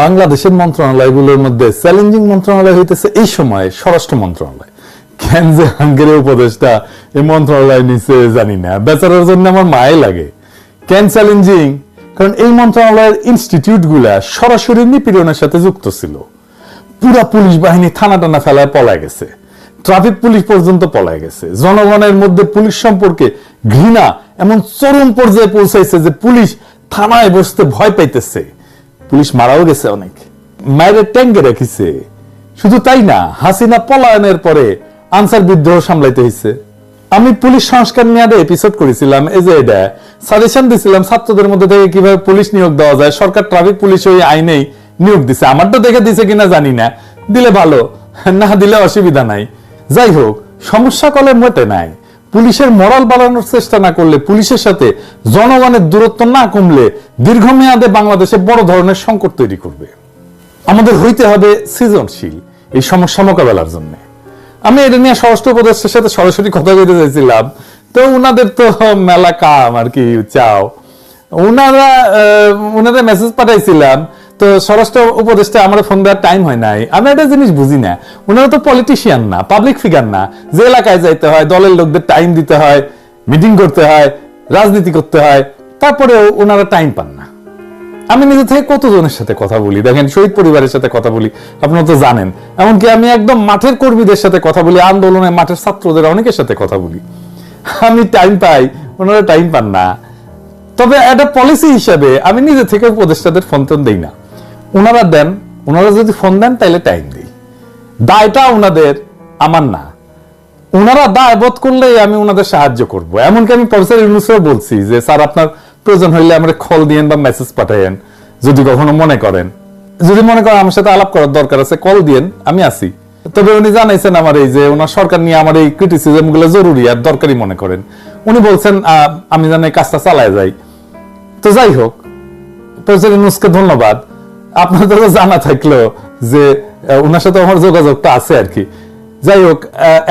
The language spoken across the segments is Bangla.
বাংলাদেশের মন্ত্রণালয়গুলোর মধ্যে চ্যালেঞ্জিং মন্ত্রণালয় হইতেছে এই সময়ে স্বরাষ্ট্র মন্ত্রণালয়। কেন যে হাঙ্গেরের উপদেষ্টা এই মন্ত্রণালয় নিচে জানি না, বেচারার জন্য আমার মায়ে লাগে। কেন চ্যালেঞ্জিং? কারণ এই মন্ত্রণালয়ের ইনস্টিটিউট গুলা সরাসরি নিপীড়নের সাথে যুক্ত ছিল। পুরা পুলিশ বাহিনী থানা টানা ফেলায় পলায় গেছে, ট্রাফিক পুলিশ পর্যন্ত পলায় গেছে। জনগণের মধ্যে পুলিশ সম্পর্কে ঘৃণা এমন চরম পর্যায়ে পৌঁছাইছে যে পুলিশ থানায় বসতে ভয় পাইতেছে। পুলিশ মারাও গেছে অনেক, মায়ের ট্যাঙ্কে রেখেছে। শুধু তাই না, হাসিনা পলায়নের পরে আনসার বিদ্রোহ সামলাইতে হয়েছে। আমি পুলিশ সংস্কার নিয়ে এপিসোড করেছিলাম, এই যে এটা সাজেশন দিছিলাম ছাত্রদের মধ্যে থেকে কিভাবে পুলিশ নিয়োগ দেওয়া যায়। সরকার ট্রাফিক পুলিশ ওই আইনেই নিয়োগ দিছে, আমারটা দেখে দিছে কিনা জানি না, দিলে ভালো, না দিলে অসুবিধা নাই। যাই হোক, সমস্যা কলে মোটে নাই। পুলিশের মরাল বাড়ানোর চেষ্টা না করলে, পুলিশের সাথে জনগণের দূরত্ব না কমলে দীর্ঘমেয়াদে বাংলাদেশে বড় ধরনের সংকট তৈরি করবে। আমাদের হইতে হবে সৃজনশীল এই সমস্যা মোকাবেলার জন্য। আমি এটা নিয়ে স্বরাষ্ট্র উপদেষ্টার সাথে সরাসরি কথা বলতে চাইছিলাম, তো উনাদের তো মেলা কাম আর কি চাও, উনারা মেসেজ পাঠাইছিলাম। তো স্বরাষ্ট্র উপদেষ্টা আমার ফোন দেওয়ার টাইম হয় নাই। আমি একটা জিনিস বুঝি না, উনারা তো পলিটিশিয়ান না, পাবলিক ফিগার না, যে এলাকায় যাইতে হয়, দলের লোকদের টাইম দিতে হয়, মিটিং করতে হয়, রাজনীতি করতে হয়, তারপরেও ওনারা টাইম পান না। আমি নিজে থেকে কতজনের সাথে কথা বলি, দেখেন শহীদ পরিবারের সাথে কথা বলি, আপনারা তো জানেন। এমনকি আমি একদম মাঠের কর্মীদের সাথে কথা বলি, আন্দোলনে মাঠের ছাত্রদের অনেকের সাথে কথা বলি। আমি টাইম পাই, ওনারা টাইম পান না। তবে একটা পলিসি হিসাবে আমি নিজে থেকে উপদেষ্টাদের ফোন টোন দেই না, ওনারা দেন। ওনারা যদি ফোন দেন তাইলে টাইম দিই। দায়টা ওনাদের, আমার না। ওনারা দায় বোধ করলে আমি ওনাদের সাহায্য করব। এমনকি আমি প্রফেসর ইউনূসও বলছি যে স্যার, আপনার প্রয়োজন হইলে আমরা কল দিয়েন বা মেসেজ পাঠাইন, যদি কখনো মনে করেন, যদি মনে করেন আমার সাথে আলাপ করার দরকার আছে, কল দিয়েন, আমি আছি। তবে উনি জানাইছেন আমার এই যে ওনার সরকার নিয়ে আমার এই ক্রিটিসিজম গুলো জরুরি আর দরকারি মনে করেন। উনি বলছেন আমি যেন এই কাজটা চালায় যাই। তো যাই হোক, প্রফেসর ইউনূসকে ধন্যবাদ। আপনাদের জানা থাকলো যে ওনার সাথে আমার যোগাযোগটা আছে আর কি। যাই হোক,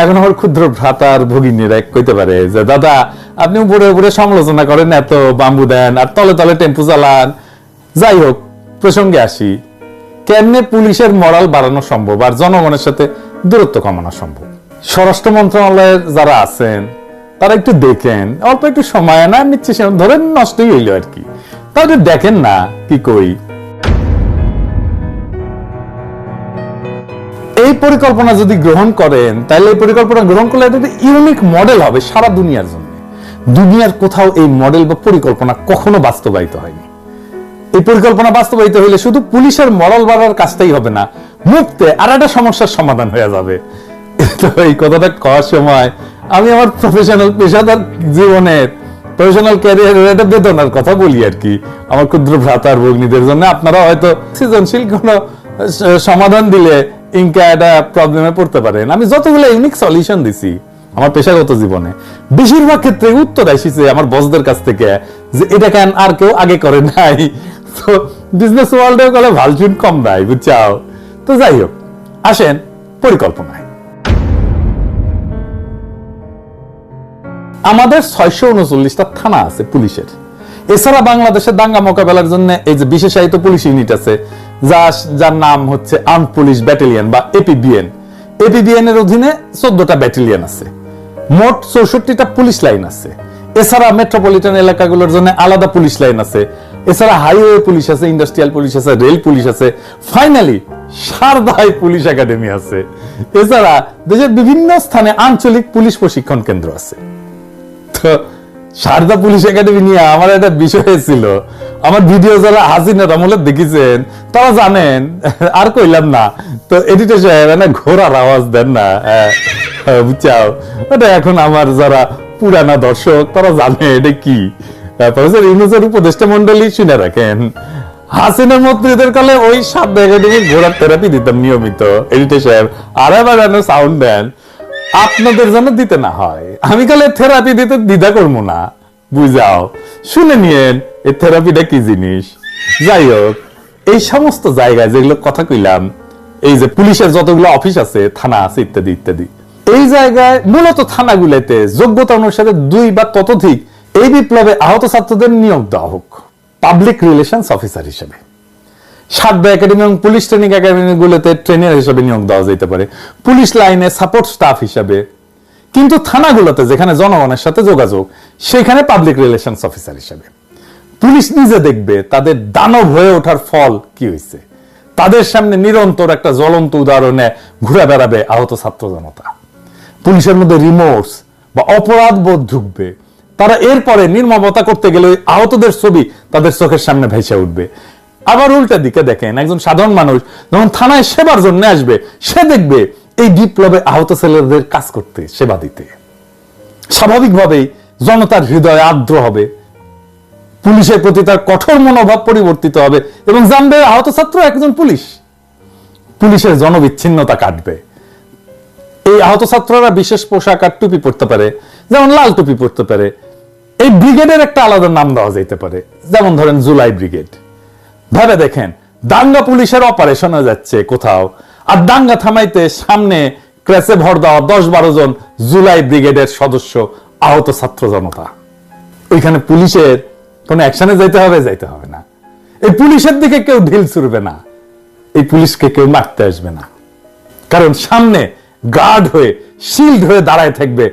এখন আমার ক্ষুদ্র ভ্রাতার ভগিনীরা কইতে পারে যে দাদা, আপনি উপরে উপরে সমালোচনা করেন, এত বাম্বু দেন আর তলে তলে টেম্পু চালান। যাই হোক, প্রসঙ্গে আসি, কেমনে পুলিশের মরাল বাড়ানো সম্ভব আর জনগণের সাথে দূরত্ব কমানো সম্ভব। স্বরাষ্ট্র মন্ত্রণালয়ের যারা আছেন তারা একটু দেখেন, অল্প একটু সময় না নিচ্ছে, ধরেন নষ্টই হইল আর কি, তাহলে দেখেন না কি কই। এই পরিকল্পনা যদি গ্রহণ করেন, তাহলে এই পরিকল্পনা গ্রহণ করলে এটা ইউনিক মডেল হবে সারা দুনিয়ার জন্য। দুনিয়ার কোথাও এই মডেল বা পরিকল্পনা কখনো বাস্তবায়িত হয়নি। এই পরিকল্পনা বাস্তবায়িত হইলে শুধু পুলিশের মরাল বাড়ার কাজটাই হবে না, মুক্তে আর একটা সমস্যার সমাধান হয়ে যাবে। তো এই কথাটা কওয়ার সময় আমি আমার প্রফেশনাল পেশাদার জীবনের, প্রফেশনাল ক্যারিয়ারের একটা বেদনার কথা বলি আর কি, আমার ক্ষুদ্র ভ্রাতার ভগ্নীদের জন্য। আপনারা হয়তো সৃজনশীল কোনো সমাধান দিলে ইনকা একটা প্রবলেমে পড়তে পারেন। আমি যতগুলো ইউনিক সলিউশন দিছি আমার পেশাগত জীবনে, বেশিরভাগ ক্ষেত্রে উত্তর আসিছে আমার বসদের কাছ থেকে যে এটা কেন আর কেউ আগে করে নাই। তো বিজনেস ওয়ার্ল্ডে গেলে ভালচুন কম নাই, বুঝছাও। তো যাই হোক, আসেন পরিকল্পনায়। আমাদের 639টা থানা আছে পুলিশের। এছাড়া বাংলাদেশের দাঙ্গা মোকাবেলার জন্য এই যে বিশেষায়িত পুলিশ ইউনিট আছে, যার নাম হচ্ছে আর্মড পুলিশ ব্যাটালিয়ন বা এপিবিএন। এপিবিএন এর অধীনে 14টা ব্যাটালিয়ন আছে, মোট 64টা পুলিশ লাইন আছে। এছাড়া মেট্রোপলিটন এলাকাগুলোর জন্য আলাদা পুলিশ লাইন আছে। এছাড়া হাইওয়ে পুলিশ আছে, ইন্ডাস্ট্রিয়াল পুলিশ আছে, রেল পুলিশ আছে, ফাইনালি সারদায় পুলিশ একাডেমি আছে। এছাড়া দেশের বিভিন্ন স্থানে আঞ্চলিক পুলিশ প্রশিক্ষণ কেন্দ্র আছে। তো সারদা পুলিশ একাডেমি নিয়ে আমার একটা বিষয় ছিল, আমার ভিডিও যারা হাসিনার আমলে দেখেছেন তারা জানেন, আর কইলাম না। তো এডিটর সাহেব না ঘোড়ার আওয়াজ দেন না, বুঝছাও। এটা এখন আমার যারা পুরানা দর্শক তারা জানে এটা কি। প্রফেসর ইউনূসের উপদেষ্টা মন্ডলী শুনে রাখেন, হাসিনার মন্ত্রীদের কালে ওই সারদা একাডেমির ঘোড়ার থেরাপি দিতাম নিয়মিত। এডিটর সাহেব আর এবার সাউন্ড দেন, আপনাদের যেন দিতে না হয়। আমি কালে থেরাপি দিতে দ্বিধা করবো না, বুঝাও। শুনে নিয়েন এই থেরাপিটা কি জিনিস। যাই হোক, এই সমস্ত জায়গায় যেগুলো কথা কইলাম, এই যে পুলিশের যতগুলো অফিস আছে, থানা আছে, ইত্যাদি ইত্যাদি, এই জায়গায় মূলত থানাগুলোতে যোগ্যতা অনুসারে 2 বা ততোধিক এই বিপ্লবে আহত ছাত্রদের নিয়োগ দেওয়া হোক পাবলিক রিলেশনস অফিসার হিসেবে। সারদা একাডেমি এবং পুলিশ ট্রেনিং একাডেমি গুলোতে ট্রেনার হিসেবে নিয়োগ দেওয়া যেতে পারে, পুলিশ লাইনে সাপোর্ট স্টাফ হিসেবে। কিন্তু থানাগুলোতে যেখানে জনগণের সাথে যোগাযোগ, সেখানে পাবলিক রিলেশনস অফিসার হিসেবে। পুলিশ নিজে দেখবে তাদের দানব হয়ে ওঠার ফল কি হয়েছে। তাদের সামনে নিরন্তর একটা জ্বলন্ত উদাহরণে ঘুরে বেড়াবে আহত ছাত্র জনতা। পুলিশের মধ্যে রিমোর্স বা অপরাধ বোধ ঢুকবে। তারা এরপরে নির্মমতা করতে গেলে আহতদের ছবি তাদের চোখের সামনে ভেসে উঠবে। আবার উল্টা দিকে দেখেন, একজন সাধারণ মানুষ যখন থানায় সেবার জন্য আসবে, সে দেখবে এই বিপ্লবে আহত ছেলেদের কাজ করতে, সেবা দিতে। স্বাভাবিকভাবেই জনতার হৃদয় আর্দ্র হবে, পুলিশের প্রতি তার কঠোর মনোভাব পরিবর্তিত হবে এবং জানবে আহত ছাত্র একজন পুলিশ। পুলিশের জনবিচ্ছিন্নতা কাটবে। এই আহত ছাত্ররা বিশেষ পোশাক আর টুপি পরতে পারে, যেমন লাল টুপি পরতে পারে। এই ব্রিগেডের একটা আলাদা নাম দেওয়া যেতে পারে, যেমন ধরেন জুলাই ব্রিগেড। ভাবে দেখেন, দাঙ্গা পুলিশের অপারেশনে যাচ্ছে কোথাও, আর দাঙ্গা থামাইতে সামনে ক্রেসে ভর দেওয়া 10-12 জন জুলাই ব্রিগেডের সদস্য আহত ছাত্র জনতা। ওইখানে পুলিশের কোন অ্যাকশনে যাইতে হবে না। এই পুলিশের দিকে কেউ ঢিল ছুড়বে না, এই পুলিশকে কেউ মারতে আসবে না, কারণ সামনে গার্ড হয়ে, শিল্ড হয়ে দাঁড়ায় থাকবে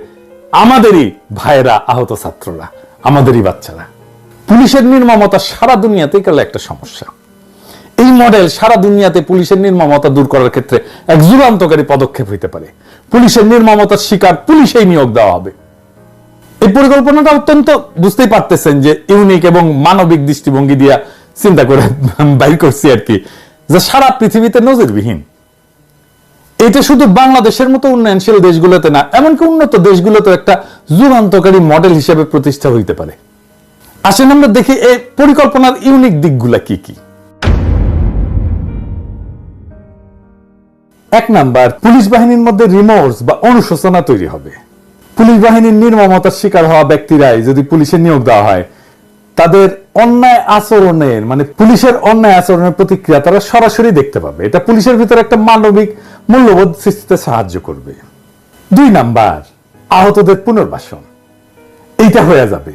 আমাদেরই ভাইয়েরা, আহত ছাত্ররা, আমাদেরই বাচ্চারা। পুলিশের নির্মমতা সারা দুনিয়াতেই গেলে একটা সমস্যা। এই মডেল সারা দুনিয়াতে পুলিশের নির্মমতা দূর করার ক্ষেত্রে এক যুগান্তকারী পদক্ষেপ হইতে পারে। পুলিশের নির্মমতার শিকার পুলিশেই নিয়োগ দেওয়া হবে। এই পরিকল্পনাটা অত্যন্ত, বুঝতেই পারতেছেন যে ইউনিক এবং মানবিক দৃষ্টিভঙ্গি দিয়া চিন্তা করে বাইর করছি আর কি, যে সারা পৃথিবীতে নজিরবিহীন। এটা শুধু বাংলাদেশের মতো উন্নয়নশীল দেশগুলোতে না, এমনকি উন্নত দেশগুলোতে একটা যুগান্তকারী মডেল হিসেবে প্রতিষ্ঠা হইতে পারে। আসেন আমরা দেখি এই পরিকল্পনার ইউনিক দিকগুলা কি কি। 1 নাম্বার, পুলিশ বাহিনীর মধ্যে রিমোর্স বা অনুশোচনা তৈরি হবে। পুলিশ বাহিনীর নির্মমতার শিকার হওয়া ব্যক্তিরাই যদি পুলিশে নিয়োগ দেওয়া হয়, তাদের অন্যায় আচরণের, মানে পুলিশের অন্যায় আচরণের প্রতিক্রিয়া তারা সরাসরি দেখতে পাবে। এটা পুলিশের ভিতরে একটা মানবিক মূল্যবোধ সৃষ্টিতে সাহায্য করবে। 2 নাম্বার, আহতদের পুনর্বাসন। এইটা হয়ে যাবে,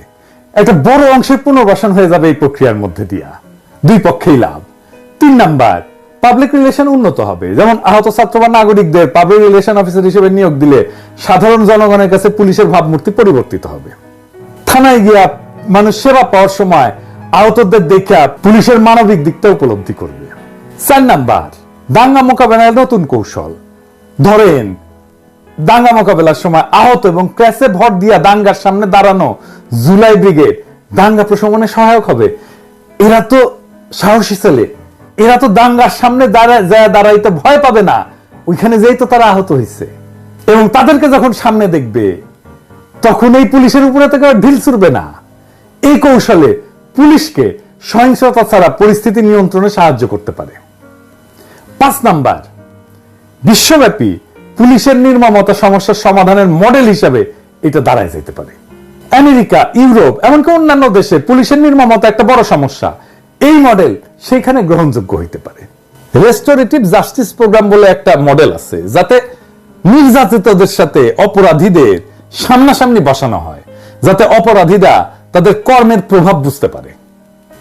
একটা বড় অংশের পুনর্বাসন হয়ে যাবে এই প্রক্রিয়ার মধ্যে দিয়া, দুই পক্ষেই লাভ। 3 নাম্বার, পাবলিক রিলেশন উন্নত হবে। যেমন আহত ছাত্র বা নাগরিকদের পাবলিক রিলেশন অফিসার হিসেবে নিয়োগ দিলে সাধারণ জনগণের কাছে পুলিশের ভাবমূর্তি পরিবর্তিত হবে। থানায় গিয়া মানুষ সেবা পাওয়ার সময় আহতদের দেখা পুলিশের মানবিক দিকটা উপলব্ধি করবে। 4 নাম্বার, দাঙ্গা মোকাবেলার নতুন কৌশল। ধরেন দাঙ্গা মোকাবেলার সময় আহত এবং ক্র্যাশে ভর দিয়া দাঙ্গার সামনে দাঁড়ানো জুলাই ব্রিগেড দাঙ্গা প্রশমনে সহায়ক হবে। এরা তো সাহসী ছেলে, এরা তো দাঙ্গার সামনে দাঁড়াইতে ভয় পাবে না, ওইখানে যেই তো তারা আহত হয়েছে। এবং তাদেরকে যখন সামনে দেখবে, তখন এই পুলিশের উপরে থেকে ঢিল ছুড়বে না। এই কৌশলে পুলিশকে সহিংসতা ছাড়া পরিস্থিতি নিয়ন্ত্রণে সাহায্য করতে পারে। 5 নাম্বার, বিশ্বব্যাপী পুলিশের নির্মমতা সমস্যার সমাধানের মডেল হিসাবে এটা দাঁড়ায় যেতে পারে। আমেরিকা, ইউরোপ, এমনকি অন্যান্য দেশে পুলিশের নির্মমতা একটা বড় সমস্যা। এই মডেল সেখানে গ্রহণযোগ্য হইতে পারে। রেস্টোরেটিভ জাস্টিস প্রোগ্রাম বলে একটা মডেল আছে, যাতে নির্যাতিতদের সাথে অপরাধীদের সামনাসামনি বসানো হয়, যাতে অপরাধীরা তাদের কর্মের প্রভাব বুঝতে পারে।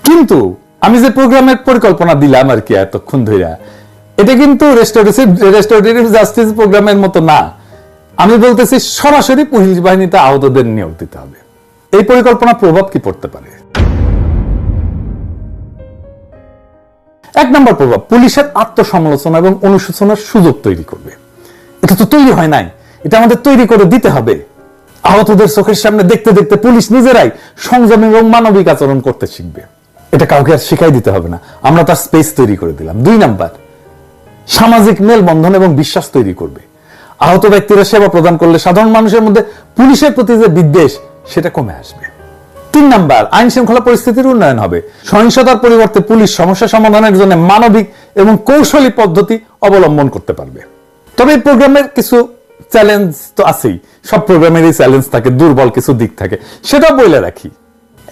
কিন্তু আমি যে প্রোগ্রামের পরিকল্পনা দিলাম আর কি এতক্ষণ ধরে, এটা কিন্তু রেস্টোরেটিভ জাস্টিস প্রোগ্রামের মতো না। আমি বলতেছি সরাসরি পুলিশ বাহিনীতে আহতদের নিয়োগ দিতে হবে। এই পরিকল্পনা প্রভাব কি পড়তে পারে? 1 নম্বর প্রভাব, পুলিশের আত্মসমালোচনা এবং অনুশোচনার সুযোগ তৈরি করবে। এটা তো তৈরি হয় নাই, এটা আমাদের তৈরি করে দিতে হবে। আহতদের চোখের সামনে দেখতে দেখতে পুলিশ নিজেরাই সংযম এবং মানবিক আচরণ করতে শিখবে। এটা কাউকে আর শিখাই দিতে হবে না, আমরা তার স্পেস তৈরি করে দিলাম। 2 নাম্বার, সামাজিক মেলবন্ধন এবং বিশ্বাস তৈরি করবে। আহত ব্যক্তিরা সেবা প্রদান করলে সাধারণ মানুষের মধ্যে পুলিশের প্রতি যে বিদ্বেষ, সেটা কমে আসবে। 3 নাম্বার, আইন শৃঙ্খলা পরিস্থিতির উন্নয়ন হবে। সহিংসতার পরিবর্তে পুলিশ সমস্যা সমাধানের জন্য মানবিক এবং কৌশলী পদ্ধতি অবলম্বন করতে পারবে। তবে এই প্রোগ্রামের কিছু চ্যালেঞ্জ তো আছেই, সব প্রোগ্রামেরই চ্যালেঞ্জ থাকে, দুর্বল কিছু দিক থাকে, সেটা বলে রাখি।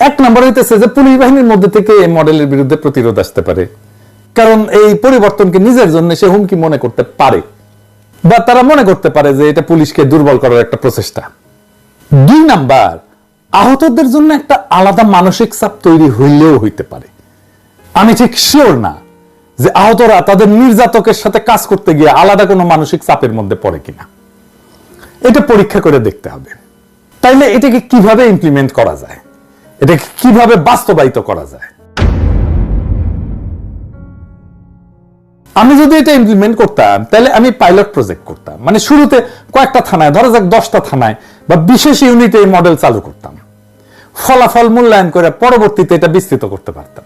1 নম্বর হইতেছে যে পুলিশ বাহিনীর মধ্যে থেকে এই মডেলের বিরুদ্ধে প্রতিরোধ আসতে পারে, কারণ এই পরিবর্তনকে নিজের জন্য সে হুমকি মনে করতে পারে, বা তারা মনে করতে পারে যে এটা পুলিশকে দুর্বল করার একটা প্রচেষ্টা। 2 নাম্বার, আহতদের জন্য একটা আলাদা মানসিক চাপ তৈরি হইলেও হইতে পারে। আমি ঠিক শিওর না যে আহতরা তাদের নির্যাতকের সাথে কাজ করতে গিয়ে আলাদা কোনো মানসিক চাপের মধ্যে পড়ে কিনা, এটা পরীক্ষা করে দেখতে হবে। তাইলে এটাকে কিভাবে ইমপ্লিমেন্ট করা যায়, এটাকে কিভাবে বাস্তবায়িত করা যায়। আমি যদি এটা ইমপ্লিমেন্ট করতাম তাহলে আমি পাইলট প্রজেক্ট করতাম, মানে শুরুতে কয়েকটা থানায়, ধরা যাক 10টা থানায় বা বিশেষ ইউনিটে এই মডেল চালু করতাম, ফলাফল মূল্যায়ন করে পরবর্তীতে এটা বিস্তৃত করতে পারতাম।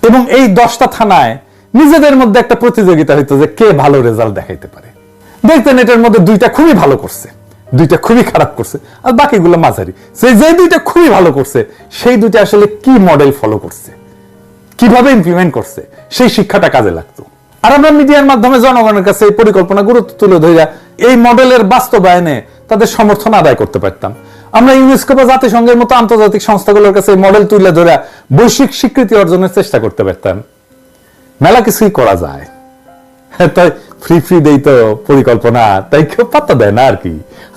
এবং এই 10টা থানায় নিজেদের মধ্যে একটা প্রতিযোগিতা হইতো যে কে ভালো রেজাল্ট দেখাইতে পারে। দেখতেন এটার মধ্যে 2টা খুবই ভালো করছে, 2টা খুবই খারাপ করছে, আর বাকিগুলো মাঝারি। যে 2টা খুবই ভালো করছে সেই 2টা আসলে কি মডেল ফলো করছে, কিভাবে ইমপ্লিমেন্ট করছে, সেই শিক্ষাটা কাজে লাগতো। আর আমরা মিডিয়ার মাধ্যমে জনগণের কাছে এই পরিকল্পনা গুরুত্ব তুলে ধরে এই মডেলের বাস্তবায়নে তাদের সমর্থন আদায় করতে পারতাম। আমরা ইউনেস্কো বা জাতিসংঘের মতো আন্তর্জাতিক সংস্থাগুলোর কাছে এই মডেল তুলে ধরে বৈশ্বিক স্বীকৃতি অর্জনের চেষ্টা করতে পারতাম। মেলা কিছুই করা যায়, তাই ফ্রি ফ্রি দেই তো পরিকল্পনা, তাই কেউ পাত্তা দেয় না আর কি।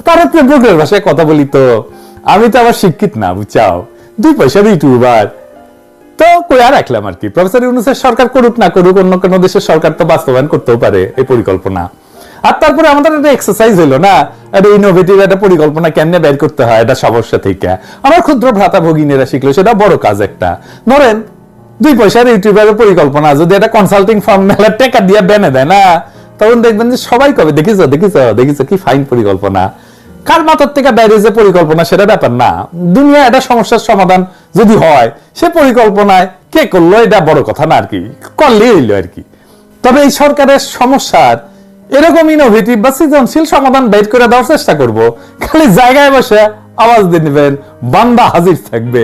তার ব্রোকের ভাষায় কথা বলি তো, আমি তো আবার শিক্ষিত না, বুঝাও, 2 পয়সার ইউটিউবার, তো কইয়া রাখলাম আর কি। প্রফেসর ইউনূসের সরকার করুক না করুক, অন্য কোনো দেশের সরকার তো বাস্তবায়ন করতেও পারে এই পরিকল্পনা। আর তারপরে আমাদের একটা এক্সারসাইজ হলো না, একটা ইনোভেটিভ একটা পরিকল্পনা কেমনে বের করতে হয় এটা সমস্যা থেকে। আমার ক্ষুদ্র ভ্রাতা ভগিনীরা শিখলো, সেটা বড় কাজ একটা। ধরেন 2 পয়সার ইউটিউবের পরিকল্পনা যদি একটা কনসাল্টিং ফার্ম মেলার টাকা দিয়ে বেনে দেয় না, তখন দেখবেন যে সবাই কবে দেখিস দেখিস দেখিস কি ফাইন পরিকল্পনা। কার মাথার থেকে বাইরে যে পরিকল্পনা সেটা ব্যাপার না, দুনিয়া একটা সমস্যার সমাধান যদি হয় সে পরিকল্পনায় কে করলো এটা বড় কথা না আর কি, করলেই হইলো আর কি। তবে এই সরকারের সমস্যার এরকম ইনোভেটিভ বা সৃজনশীল সমাধান বের করে দেওয়ার চেষ্টা করব। খালি জায়গায় বসে আওয়াজ দিয়ে নেবেন, বান্দা হাজির থাকবে।